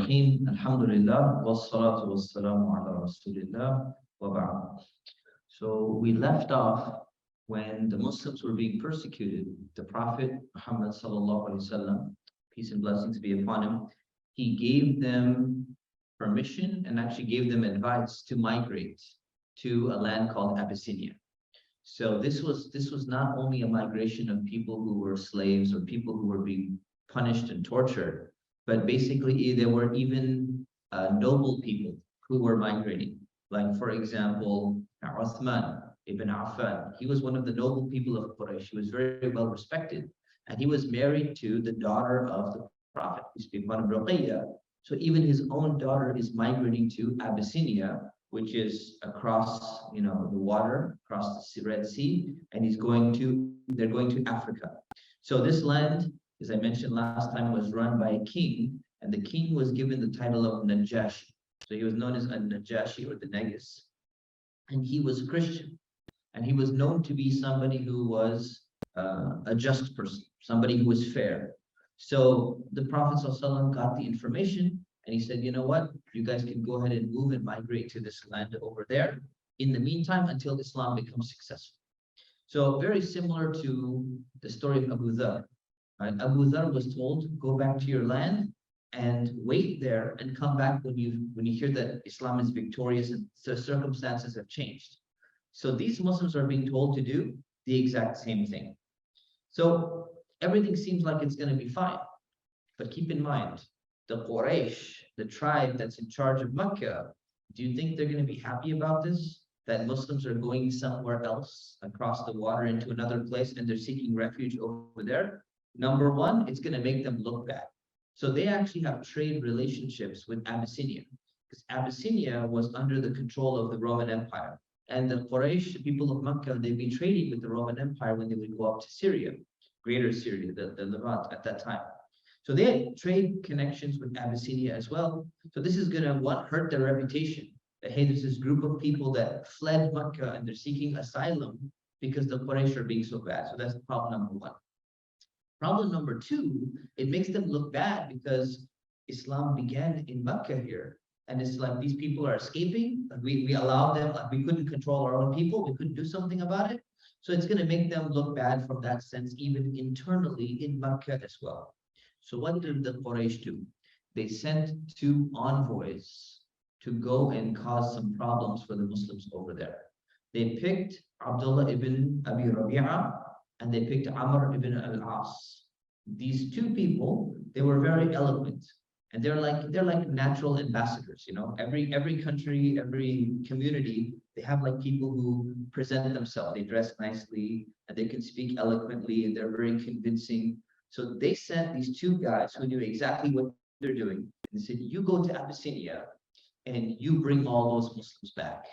Rahim. Alhamdulillah. Wassalatu wassalamu ala Rasulillah wa ba'd. So we left off when the Muslims were being persecuted. The Prophet Muhammad sallallahu alaihi wasallam, peace and blessings be upon him, he gave them permission and actually gave them advice to migrate to a land called Abyssinia. So this was not only a migration of people who were slaves or people who were being punished and tortured, but basically there were even noble people who were migrating. Like, for example, Uthman ibn Affan. He was one of the noble people of Quraysh. He was very well respected, and he was married to the daughter of the Prophet, peace be upon him, Ruqayyah. So even his own daughter is migrating to Abyssinia, which is across, the water, across the Red Sea, and they're going to Africa. So this land, as I mentioned last time, was run by a king, and the king was given the title of Najashi. So he was known as a Najashi, or the Negus, and he was a Christian, and he was known to be somebody who was a just person, somebody who was fair. So the Prophet ﷺ got the information, and he said, you know what, you guys can go ahead and move and migrate to this land over there in the meantime until Islam becomes successful. So very similar to the story of Abu Dhar. Right? Abu Dhar was told, go back to your land and wait there and come back when you hear that Islam is victorious and the circumstances have changed. So these Muslims are being told to do the exact same thing. So everything seems like it's going to be fine. But keep in mind, the Quraysh, the tribe that's in charge of Mecca, do you think they're going to be happy about this? That Muslims are going somewhere else across the water into another place and they're seeking refuge over there? Number one, it's going to make them look bad. So they actually have trade relationships with Abyssinia, because Abyssinia was under the control of the Roman Empire. And the Quraysh, the people of Mecca, they'd be trading with the Roman Empire when they would go up to Syria, Greater Syria, the Levant at that time. So they had trade connections with Abyssinia as well. So this is going to hurt their reputation. That, hey, there's this group of people that fled Mecca and they're seeking asylum because the Quraysh are being so bad. So that's problem number one. Problem number two, it makes them look bad because Islam began in Mecca here. And it's like these people are escaping. We allowed them, we couldn't control our own people. We couldn't do something about it. So it's going to make them look bad from that sense, even internally in Mecca as well. So what did the Quraysh do? They sent 2 envoys to go and cause some problems for the Muslims over there. They picked Abdullah ibn Abi Rabi'a and they picked Amr ibn al-As. These 2 people, they were very eloquent, and they're like natural ambassadors. Every country, every community, they have like people who present themselves. They dress nicely and they can speak eloquently and they're very convincing. So they sent these 2 guys who knew exactly what they're doing. They said, you go to Abyssinia and you bring all those Muslims back,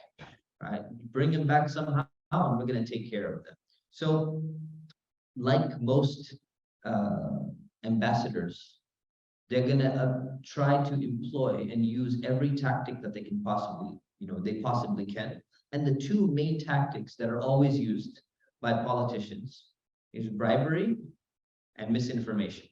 right? You bring them back somehow and we're going to take care of them. So like most ambassadors, they're going to try to employ and use every tactic that they can possibly can. And the 2 main tactics that are always used by politicians is bribery and misinformation.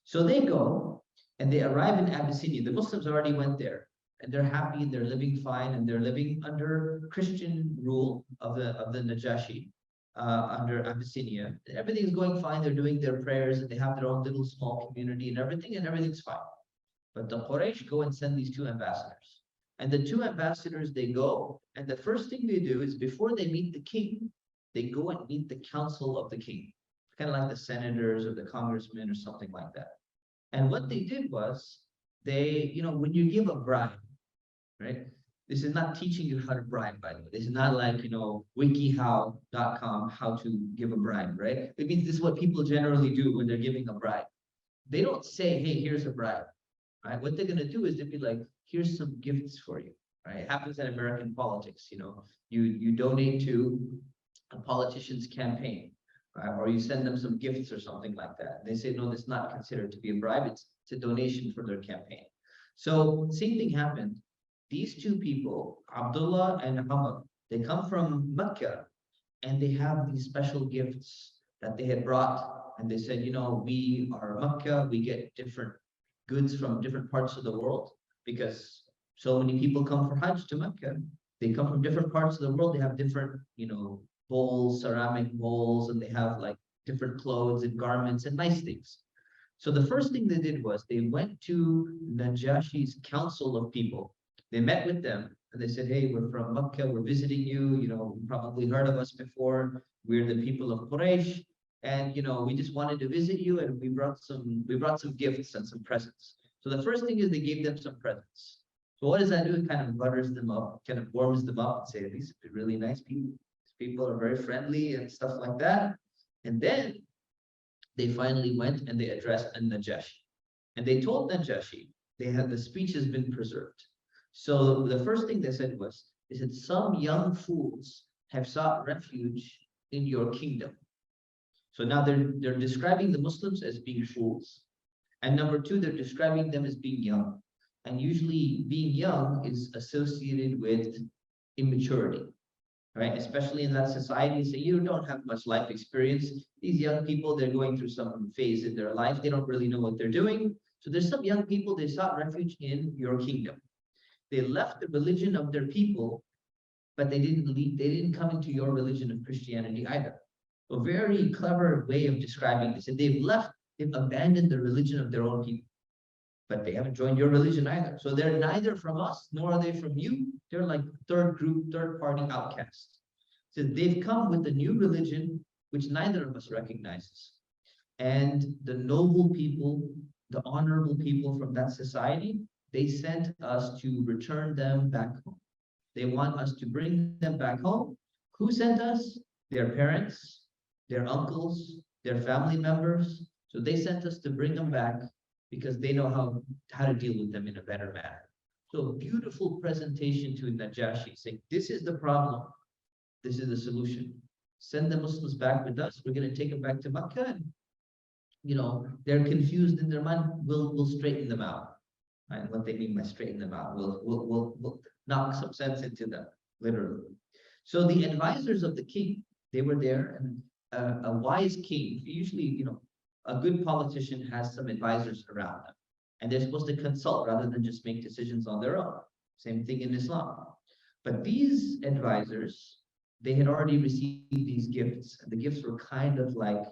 So they go and they arrive in Abyssinia. The Muslims already went there and they're happy and they're living fine and they're living under Christian rule of the Najashi under Abyssinia. Everything's going fine. They're doing their prayers and they have their own little small community and everything's fine. But the Quraysh go and send these 2 ambassadors. And the 2 ambassadors, they go, and the first thing they do is before they meet the king, they go and meet the council of the king. Kind of like the senators or the congressmen or something like that. And what they did was they, when you give a bribe, right? This is not teaching you how to bribe, by the way. This is not like, wikihow.com, how to give a bribe, right? It means this is what people generally do when they're giving a bribe. They don't say, hey, here's a bribe, right? What they're going to do is they'd be like, here's some gifts for you, right? It happens in American politics, you donate to a politician's campaign. Or you send them some gifts or something like that. They say, no, that's not considered to be a bribe. It's a donation for their campaign. So same thing happened. These 2 people, Abdullah and Amr, they come from Mecca and they have these special gifts that they had brought. And they said, we are Mecca, we get different goods from different parts of the world, because so many people come for Hajj to Mecca. They come from different parts of the world. They have different, bowls, ceramic bowls, and they have like different clothes and garments and nice things. So the first thing they did was they went to Najashi's council of people. They met with them and they said, "Hey, we're from Mecca. We're visiting you. You probably heard of us before. We're the people of Quraysh, and we just wanted to visit you, and we brought some gifts and some presents." So the first thing is they gave them some presents. So what does that do? It kind of butters them up, kind of warms them up, and say these are really nice people. These people are very friendly and stuff like that. And then they finally went and they addressed Najashi. And they told Najashi the speech has been preserved. So the first thing they said was, they said, some young fools have sought refuge in your kingdom. So now they're describing the Muslims as being fools. And number two, they're describing them as being young. And usually being young is associated with immaturity, right? Especially in that society. So you don't have much life experience. These young people, they're going through some phase in their life. They don't really know what they're doing. So there's some young people, they sought refuge in your kingdom. They left the religion of their people, but they didn't come into your religion of Christianity either. A very clever way of describing this. And they've abandoned the religion of their own people, but they haven't joined your religion either. So they're neither from us, nor are they from you. They're like third party outcasts. So they've come with a new religion, which neither of us recognizes. And the noble people, the honorable people from that society, they sent us to return them back home. They want us to bring them back home. Who sent us? Their parents, their uncles, their family members. So they sent us to bring them back because they know how to deal with them in a better manner. So beautiful presentation to Najashi, saying, this is the problem. This is the solution. Send the Muslims back with us. We're going to take them back to Makkah. And, they're confused in their mind. We'll straighten them out. And what they mean by straighten them out, we'll knock some sense into them, literally. So the advisors of the king, they were there, and a wise king, usually, a good politician has some advisors around them, and they're supposed to consult rather than just make decisions on their own. Same thing in Islam. But these advisors, they had already received these gifts, and the gifts were kind of like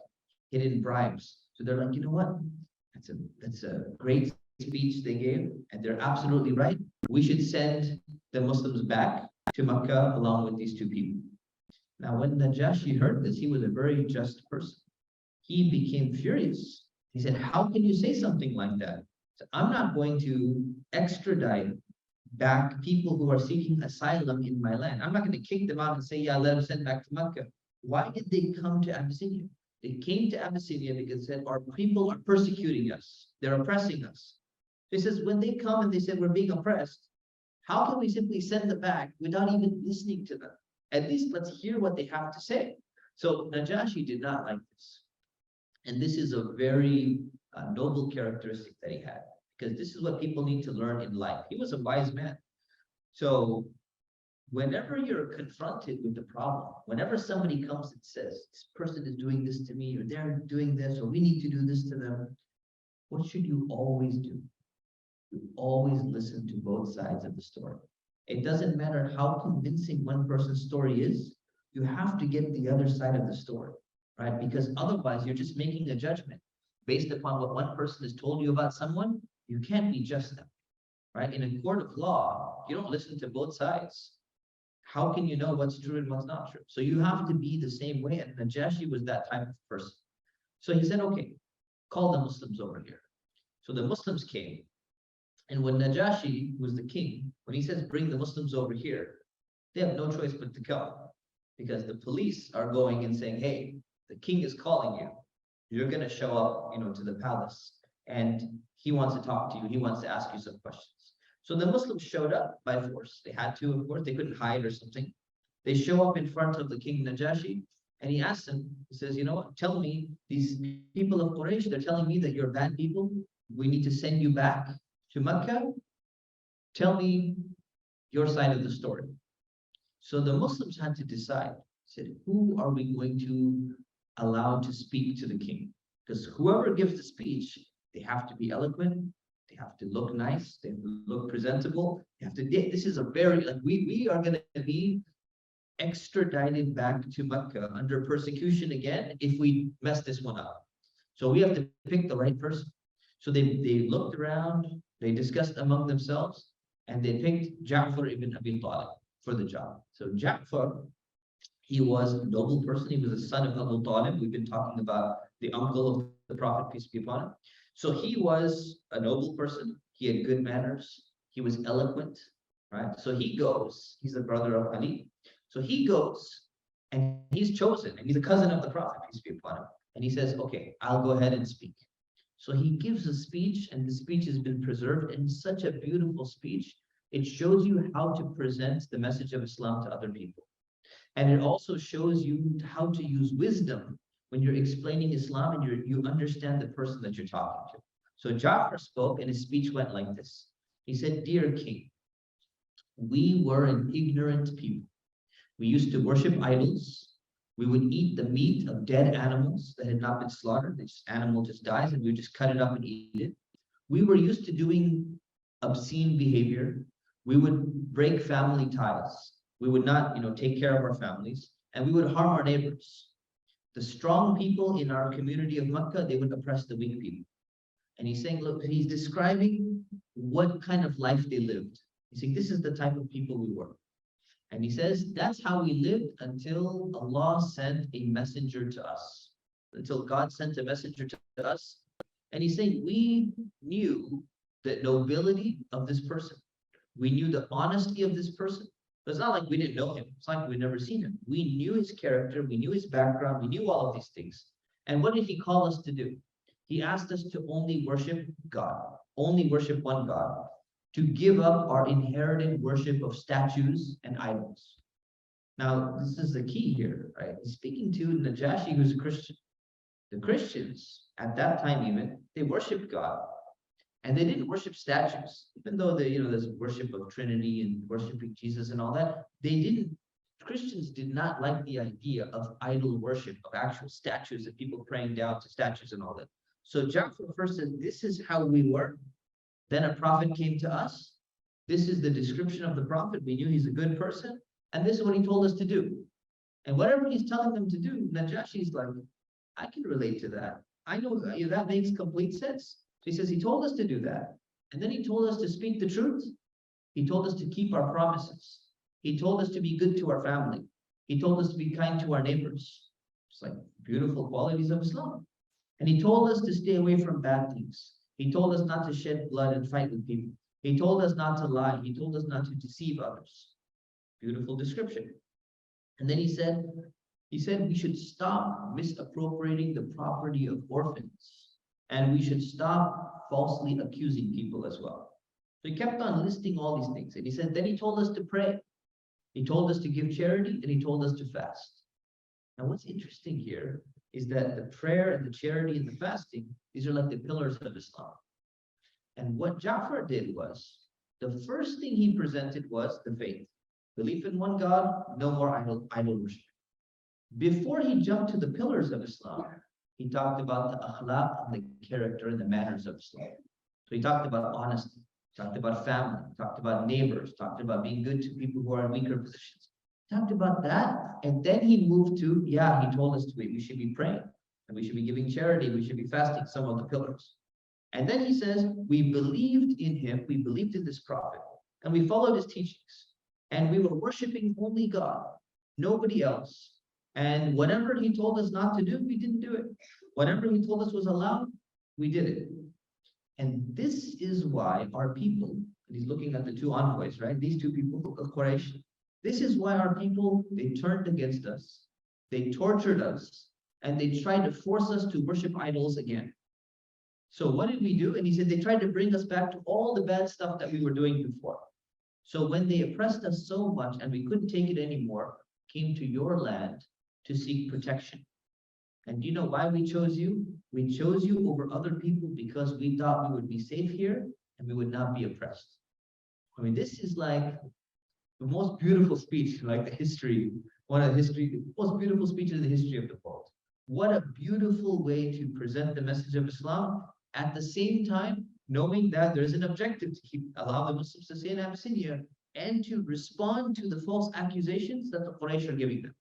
hidden bribes. So they're like, you know what? That's a great speech they gave, and they're absolutely right. We should send the Muslims back to Makkah along with these two people. Now, when Najashi heard this, he was a very just person. He became furious. He said, how can you say something like that? So I'm not going to extradite back people who are seeking asylum in my land. I'm not going to kick them out and say, yeah, let them send back to Makkah. Why did they come to Abyssinia? They came to Abyssinia because they said, our people are persecuting us. They're oppressing us. He says, when they come and they said, we're being oppressed, how can we simply send them back without even listening to them? At least let's hear what they have to say. So Najashi did not like this. And this is a very noble characteristic that he had, because this is what people need to learn in life. He was a wise man. So whenever you're confronted with the problem, whenever somebody comes and says, this person is doing this to me, or they're doing this, or we need to do this to them, what should you always do? You always listen to both sides of the story. It doesn't matter how convincing one person's story is, you have to get the other side of the story, right? Because otherwise you're just making a judgment based upon what one person has told you about someone. You can't be just them, right? In a court of law, you don't listen to both sides. How can you know what's true and what's not true? So you have to be the same way, and Najashi was that type of person. So he said, okay, call the Muslims over here. So the Muslims came. And when Najashi was the king, when he says, bring the Muslims over here, they have no choice but to come, because the police are going and saying, hey, the king is calling you. You're going to show up, to the palace, and he wants to talk to you. He wants to ask you some questions. So the Muslims showed up by force. They had to, of course. They couldn't hide or something. They show up in front of the king Najashi, and he asks him, he says, you know what, tell me, these people of Quraysh, they're telling me that you're bad people. We need to send you back to Mecca. Tell me your side of the story. So the Muslims had to decide, said, who are we going to allow to speak to the king? Because whoever gives the speech, they have to be eloquent, they They have to look nice. They have to look presentable. You have to. This is a very like we are going to be extradited back to Mecca under persecution again if we mess this one up. So we have to pick the right person. So they looked around, they discussed among themselves, and they picked Ja'far ibn Abi Talib for the job. So Ja'far, he was a noble person. He was the son of Abu Talib. We've been talking about the uncle of the Prophet, peace be upon him. So he was a noble person. He had good manners. He was eloquent, right? So he goes, he's the brother of Ali. So he goes and he's chosen, and he's a cousin of the Prophet, peace be upon him. And he says, okay, I'll go ahead and speak. So he gives a speech, and the speech has been preserved in such a beautiful speech. It shows you how to present the message of Islam to other people. And it also shows you how to use wisdom when you're explaining Islam and you understand the person that you're talking to. So Ja'far spoke, and his speech went like this. He said, "Dear King, we were an ignorant people. We used to worship idols. We would eat the meat of dead animals that had not been slaughtered. This animal just dies, and we would just cut it up and eat it. We were used to doing obscene behavior. We would break family ties. We would not, take care of our families, and we would harm our neighbors. The strong people in our community of Makkah, they would oppress the weak people." And he's saying, look, he's describing what kind of life they lived. He's saying, this is the type of people we were. And he says, that's how we lived until Allah sent a messenger to us. Until God sent a messenger to us. And he's saying, we knew the nobility of this person. We knew the honesty of this person. But it's not like we didn't know him. It's like we'd never seen him. We knew his character. We knew his background. We knew all of these things. And what did he call us to do? He asked us to only worship God, only worship one God, to give up our inherited worship of statues and idols. Now, this is the key here, right? He's speaking to Najashi, who's a Christian. The Christians, at that time even, they worshiped God. And they didn't worship statues, even though there's worship of Trinity and worshiping Jesus and all that. Christians did not like the idea of idol worship, of actual statues and people praying down to statues and all that. So Ja'far first said, this is how we were. Then a prophet came to us. This is the description of the prophet. We knew he's a good person. And this is what he told us to do. And whatever he's telling them to do, Najashi's like, I can relate to that. I know that makes complete sense. So he says, he told us to do that. And then he told us to speak the truth. He told us to keep our promises. He told us to be good to our family. He told us to be kind to our neighbors. It's like beautiful qualities of Islam. And he told us to stay away from bad things. He told us not to shed blood and fight with people. He told us not to lie. He told us not to deceive others. Beautiful description. And then he said we should stop misappropriating the property of orphans. And we should stop falsely accusing people as well. So he kept on listing all these things. And he said, then he told us to pray. He told us to give charity, and he told us to fast. Now, what's interesting here is that the prayer and the charity and the fasting, these are like the pillars of Islam. And what Ja'far did was, the first thing he presented was the faith. Belief in one God, no more idol worship. Before he jumped to the pillars of Islam, he talked about the akhlaq and the character and the manners of Islam. So he talked about honesty, talked about family, talked about neighbors, talked about being good to people who are in weaker positions. Talked about that, and then he moved to, he told us we should be praying, and we should be giving charity, we should be fasting, some of the pillars. And then he says, we believed in him, we believed in this prophet, and we followed his teachings, and we were worshiping only God, nobody else. And whatever he told us not to do, we didn't do it. Whatever he told us was allowed, we did it. And this is why our people, and he's looking at the two envoys, right? These two people of Quraysh. This is why our people, they turned against us, they tortured us, and they tried to force us to worship idols again. So what did we do? And he said they tried to bring us back to all the bad stuff that we were doing before. So when they oppressed us so much and we couldn't take it anymore, came to your land to seek protection. And do you know why we chose you? We chose you over other people because we thought we would be safe here and we would not be oppressed. I mean, this is like the most beautiful speech, like the history, the most beautiful speech in the history of the world. What a beautiful way to present the message of Islam. At the same time, knowing that there's an objective to allow the Muslims to stay in Abyssinia and to respond to the false accusations that the Quraysh are giving them.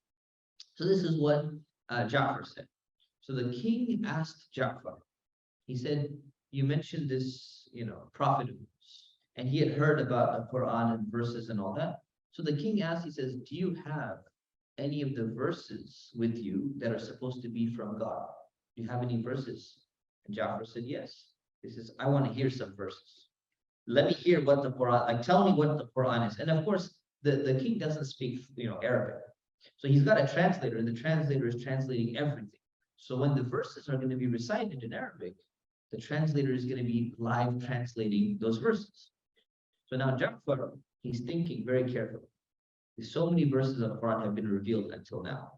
So this is what Ja'far said. So the king asked Ja'far, he said, you mentioned this, prophet of yours, and he had heard about the Quran and verses and all that. So the king asked, he says, do you have any of the verses with you that are supposed to be from God? Do you have any verses? And Ja'far said, yes. He says, I want to hear some verses. Let me hear what the Quran, like tell me what the Quran is. And of course, the king doesn't speak, Arabic. So he's got a translator, and the translator is translating everything. So when the verses are going to be recited in Arabic, the translator is going to be live translating those verses. So now Ja'far, he's thinking very carefully. There's so many verses of the Quran have been revealed until now.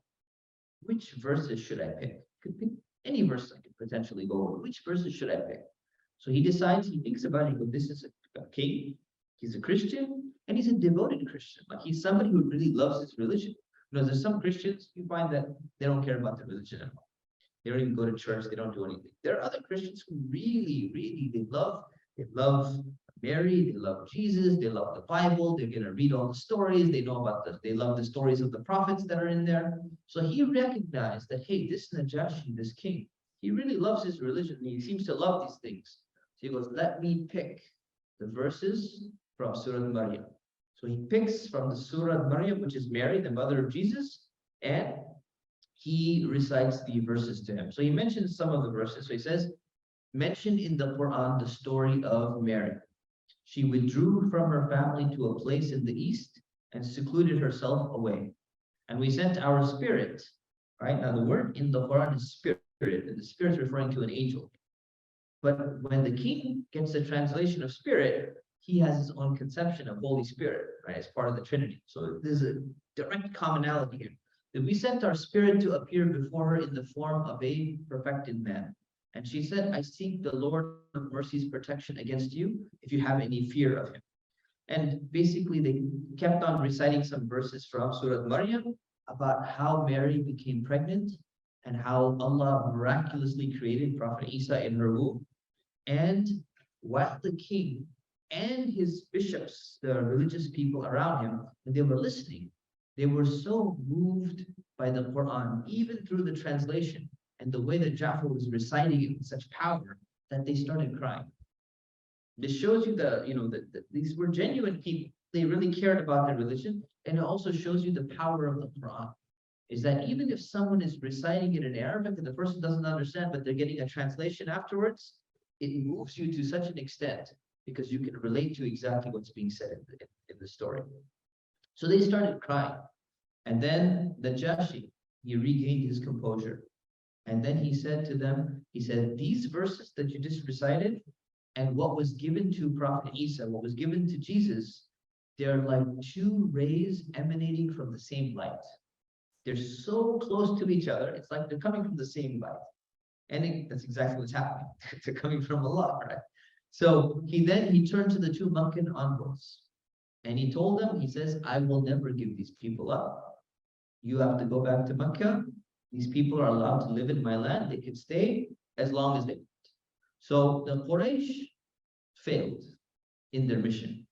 Which verses should I pick? I could pick any verse I could potentially go over. Which verses should I pick? So he decides, he thinks about it, he goes, this is a king, he's a Christian, and he's a devoted Christian. Like he's somebody who really loves his religion. There's some Christians, you find that they don't care about their religion at all. They don't even go to church, they don't do anything. There are other Christians who really, really, they love Mary, they love Jesus, they love the Bible, they're gonna read all the stories, they know about they love the stories of the prophets that are in there. So he recognized that, hey, this Najashi, this king, he really loves his religion, and he seems to love these things. So he goes, let me pick the verses from Surah Maryam. So he picks from the Surah Maryam, which is Mary, the mother of Jesus, and he recites the verses to him. So he mentions some of the verses. So he says, mentioned in the Quran the story of Mary. She withdrew from her family to a place in the east and secluded herself away. And we sent our spirit, right? Now the word in the Quran is spirit, and the spirit is referring to an angel. But when the king gets the translation of spirit, he has his own conception of Holy Spirit, right, as part of the Trinity. So there's a direct commonality here. That we sent our spirit to appear before her in the form of a perfected man. And she said, I seek the Lord of mercy's protection against you if you have any fear of him. And basically they kept on reciting some verses from Surah Maryam about how Mary became pregnant and how Allah miraculously created Prophet Isa in her womb. And while the king and his bishops, the religious people around him, when they were listening, they were so moved by the Quran, even through the translation and the way that Ja'far was reciting it with such power, that they started crying. This shows you that these were genuine people. They really cared about their religion, and it also shows you the power of the Quran. Is that even if someone is reciting it in Arabic and the person doesn't understand, but they're getting a translation afterwards, it moves you to such an extent because you can relate to exactly what's being said in the story. So they started crying. And then Najashi, he regained his composure. And then he said to them, he said, these verses that you just recited and what was given to Prophet Isa, what was given to Jesus, they're like two rays emanating from the same light. They're so close to each other, it's like they're coming from the same light. And that's exactly what's happening. They're coming from Allah, right? So he turned to the two Meccan envoys and he told them, he says, I will never give these people up. You have to go back to Mecca. These people are allowed to live in my land. They can stay as long as they want. So the Quraysh failed in their mission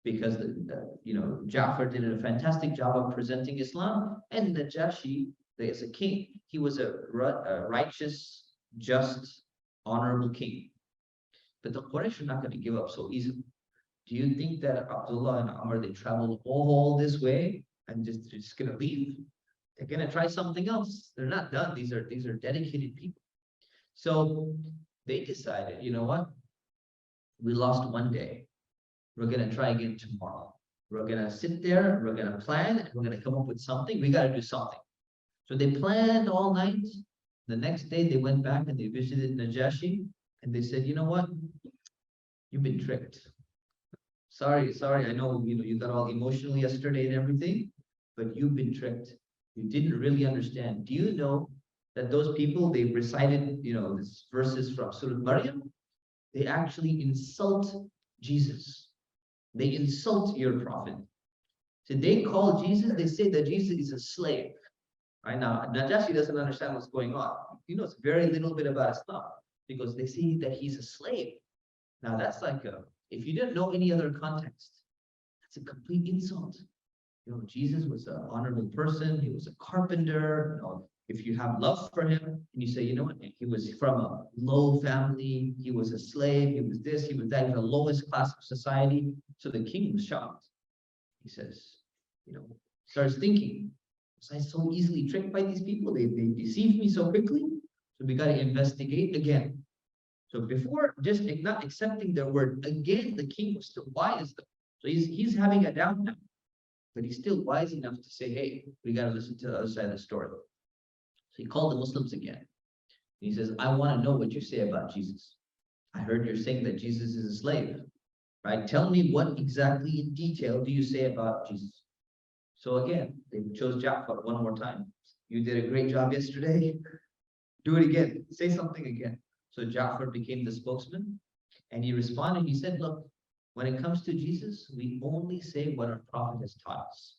because Ja'far did a fantastic job of presenting Islam, and Najashi, as a king, he was a righteous, just, honorable king. But the Quraysh are not going to give up so easily. Do you think that Abdullah and Umar, they traveled all this way and just going to leave? They're going to try something else. They're not done. These are dedicated people. So they decided, you know what? We lost one day. We're going to try again tomorrow. We're going to sit there, we're going to plan, and we're going to come up with something. We got to do something. So they planned all night. The next day they went back and they visited Najashi and they said, you know what? You've been tricked. Sorry, I know you got all emotional yesterday and everything, but you've been tricked. You didn't really understand. Do you know that those people, they recited, these verses from Surah Maryam? They actually insult Jesus. They insult your prophet. So they call Jesus, they say that Jesus is a slave. Right now, Najashi doesn't understand what's going on. He knows very little bit about Islam because they see that he's a slave. Now that's like if you didn't know any other context, that's a complete insult. You know, Jesus was an honorable person. He was a carpenter. You know, if you have love for him and you say, you know what, he was from a low family, he was a slave, he was this, he was that, he was the lowest class of society. So the king was shocked. He says, you know, starts thinking, was I so easily tricked by these people? They deceived me so quickly. So we got to investigate again. So before just not accepting their word, again, the king was still wise. So he's having a doubt now, but he's still wise enough to say, hey, we got to listen to the other side of the story. So he called the Muslims again. He says, I want to know what you say about Jesus. I heard you're saying that Jesus is a slave, right? Tell me what exactly in detail do you say about Jesus? So again, they chose Ja'far one more time. You did a great job yesterday. Do it again. Say something again. So Ja'far became the spokesman, and he responded. He said, look, when it comes to Jesus, we only say what our prophet has taught us.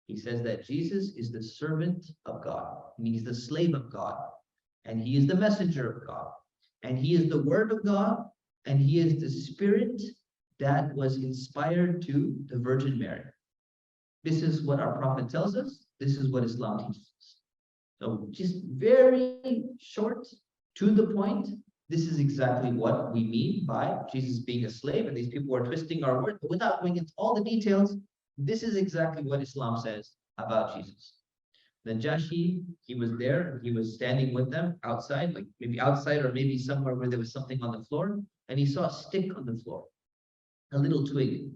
He says that Jesus is the servant of God, and he's the slave of God, and he is the messenger of God, and he is the word of God, and he is the spirit that was inspired to the Virgin Mary. This is what our prophet tells us. This is what Islam teaches us. So just very short, to the point. This is exactly what we mean by Jesus being a slave, and these people are twisting our word. But without going into all the details, this is exactly what Islam says about Jesus. Najashi, he was there, he was standing with them outside, like maybe outside or maybe somewhere where there was something on the floor, and he saw a stick on the floor, a little twig.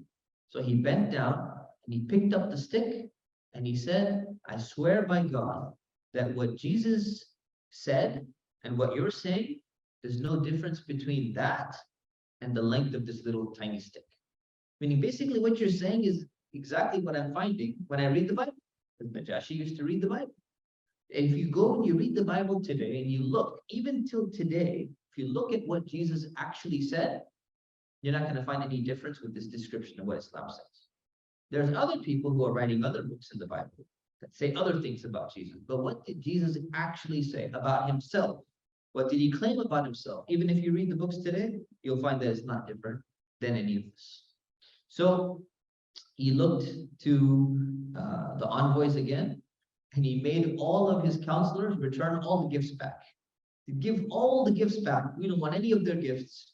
So he bent down and he picked up the stick and he said, I swear by God that what Jesus said and what you're saying, there's no difference between that and the length of this little tiny stick. Meaning basically what you're saying is exactly what I'm finding when I read the Bible. Because Najashi used to read the Bible. And if you go and you read the Bible today and you look, even till today, if you look at what Jesus actually said, you're not going to find any difference with this description of what Islam says. There's other people who are writing other books in the Bible that say other things about Jesus. But what did Jesus actually say about himself? What did he claim about himself? Even if you read the books today, you'll find that it's not different than any of this. So he looked to the envoys again, and he made all of his counselors return all the gifts back. To give all the gifts back. We don't want any of their gifts.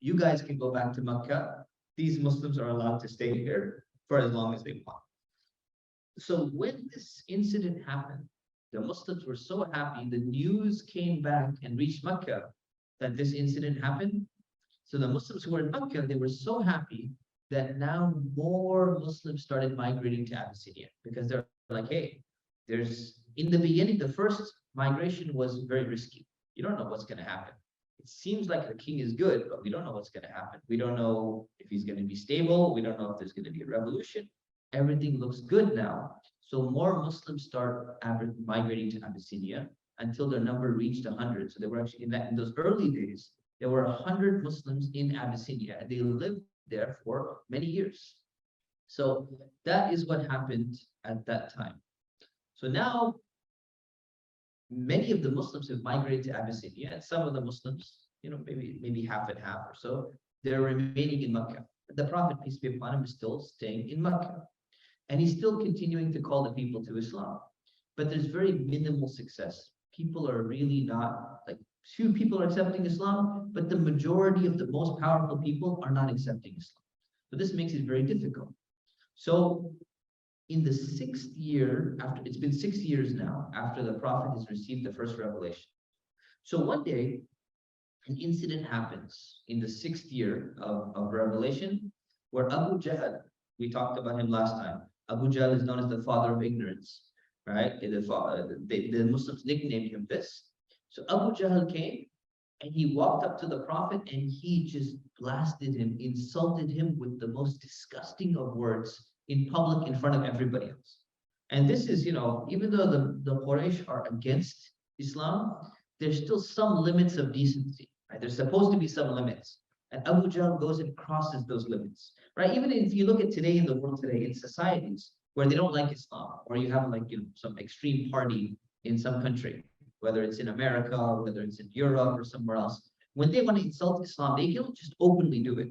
You guys can go back to Mecca. These Muslims are allowed to stay here for as long as they want. So when this incident happened, the Muslims were so happy. The news came back and reached Mecca that this incident happened. So the Muslims who were in Mecca, they were so happy that now more Muslims started migrating to Abyssinia, because they're like, hey, in the beginning, the first migration was very risky. You don't know what's going to happen. It seems like the king is good, but we don't know what's going to happen. We don't know if he's going to be stable. We don't know if there's going to be a revolution. Everything looks good now. So more Muslims start migrating to Abyssinia until their number reached 100. So they were actually in those early days, there were 100 Muslims in Abyssinia, and they lived there for many years. So that is what happened at that time. So now many of the Muslims have migrated to Abyssinia, and some of the Muslims, you know, maybe half and half or so, they're remaining in Mecca. The Prophet, peace be upon him, is still staying in Mecca. And he's still continuing to call the people to Islam. But there's very minimal success. People are really not, like, few people are accepting Islam, but the majority of the most powerful people are not accepting Islam. So this makes it very difficult. So in the 6th year, after it's been 6 years now, after the Prophet has received the first revelation. So one day, an incident happens in the 6th year of revelation, where Abu Jahl, we talked about him last time. Abu Jahl is known as the father of ignorance, right? The Muslims nicknamed him this. So Abu Jahl came and he walked up to the Prophet and he just blasted him, insulted him with the most disgusting of words in public in front of everybody else. And this is, you know, even though the Quraysh are against Islam, there's still some limits of decency, right? There's supposed to be some limits. And Abu Jahl goes and crosses those limits, right? Even if you look at today in the world today, in societies where they don't like Islam, or you have like, you know, some extreme party in some country, whether it's in America, or whether it's in Europe or somewhere else, When they want to insult Islam, they don't just openly do it.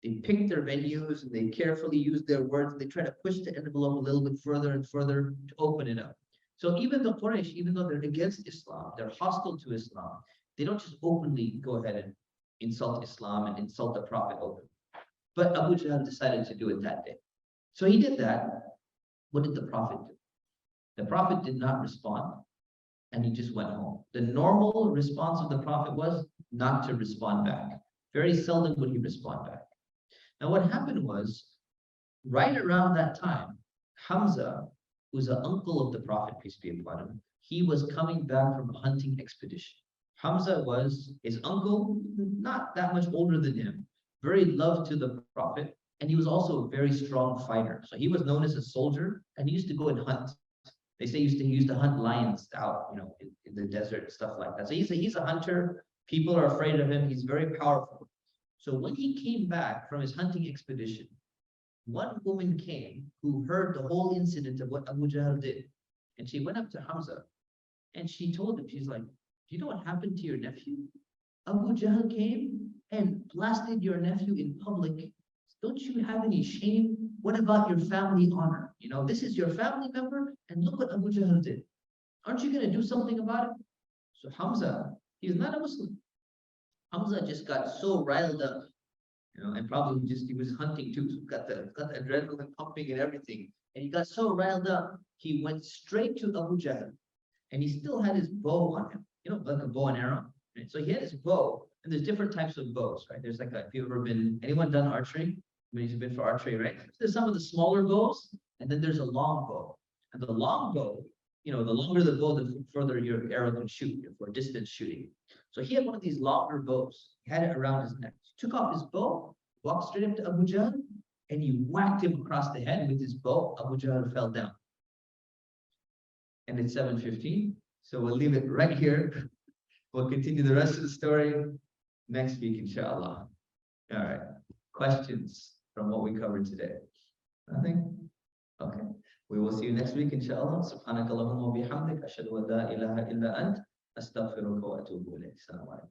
They pick their venues and they carefully use their words. They try to push the envelope a little bit further and further to open it up. So even the Quraysh, even though they're against Islam, they're hostile to Islam, they don't just openly go ahead and insult Islam and insult the Prophet openly. But Abu Jahl decided to do it that day. So he did that. What did the Prophet do? The Prophet did not respond, and he just went home. The normal response of the Prophet was not to respond back. Very seldom would he respond back. Now what happened was, right around that time, Hamza, who's an uncle of the Prophet, peace be upon him, he was coming back from a hunting expedition. Hamza was his uncle, not that much older than him, very loved to the Prophet, and he was also a very strong fighter. So he was known as a soldier, and he used to go and hunt. They say he used to hunt lions out, in the desert, stuff like that. So he's a hunter. People are afraid of him. He's very powerful. So when he came back from his hunting expedition, one woman came who heard the whole incident of what Abu Jahl did. And she went up to Hamza and she told him, she's like, do you know what happened to your nephew? Abu Jahl came and blasted your nephew in public. Don't you have any shame? What about your family honor? This is your family member, and look what Abu Jahl did. Aren't you going to do something about it? So Hamza, he's not a Muslim. Hamza just got so riled up, and probably he was hunting too, so got the adrenaline pumping and everything. And he got so riled up, he went straight to Abu Jahl, and he still had his bow on him, like a bow and arrow. Right? So he had his bow, and there's different types of bows, right? There's if you've ever anyone done archery? You've been for archery, right? There's some of the smaller bows, and then there's a long bow. And the long bow, the longer the bow, the further your arrow can shoot for distance shooting. So he had one of these longer bows. He had it around his neck. He took off his bow, walked straight up to Abu Jahl, and he whacked him across the head with his bow. Abu Jahl fell down. And it's 7:15, so we'll leave it right here. We'll continue the rest of the story next week, inshallah. All right. Questions from what we covered today? Nothing? Okay. We will see you next week, inshallah. Subhanakallahumma wa bihamdik. Ashhadu an la ilaha illa ant. Astaghfiruka wa atubu ilayk. Assalamu alaikum.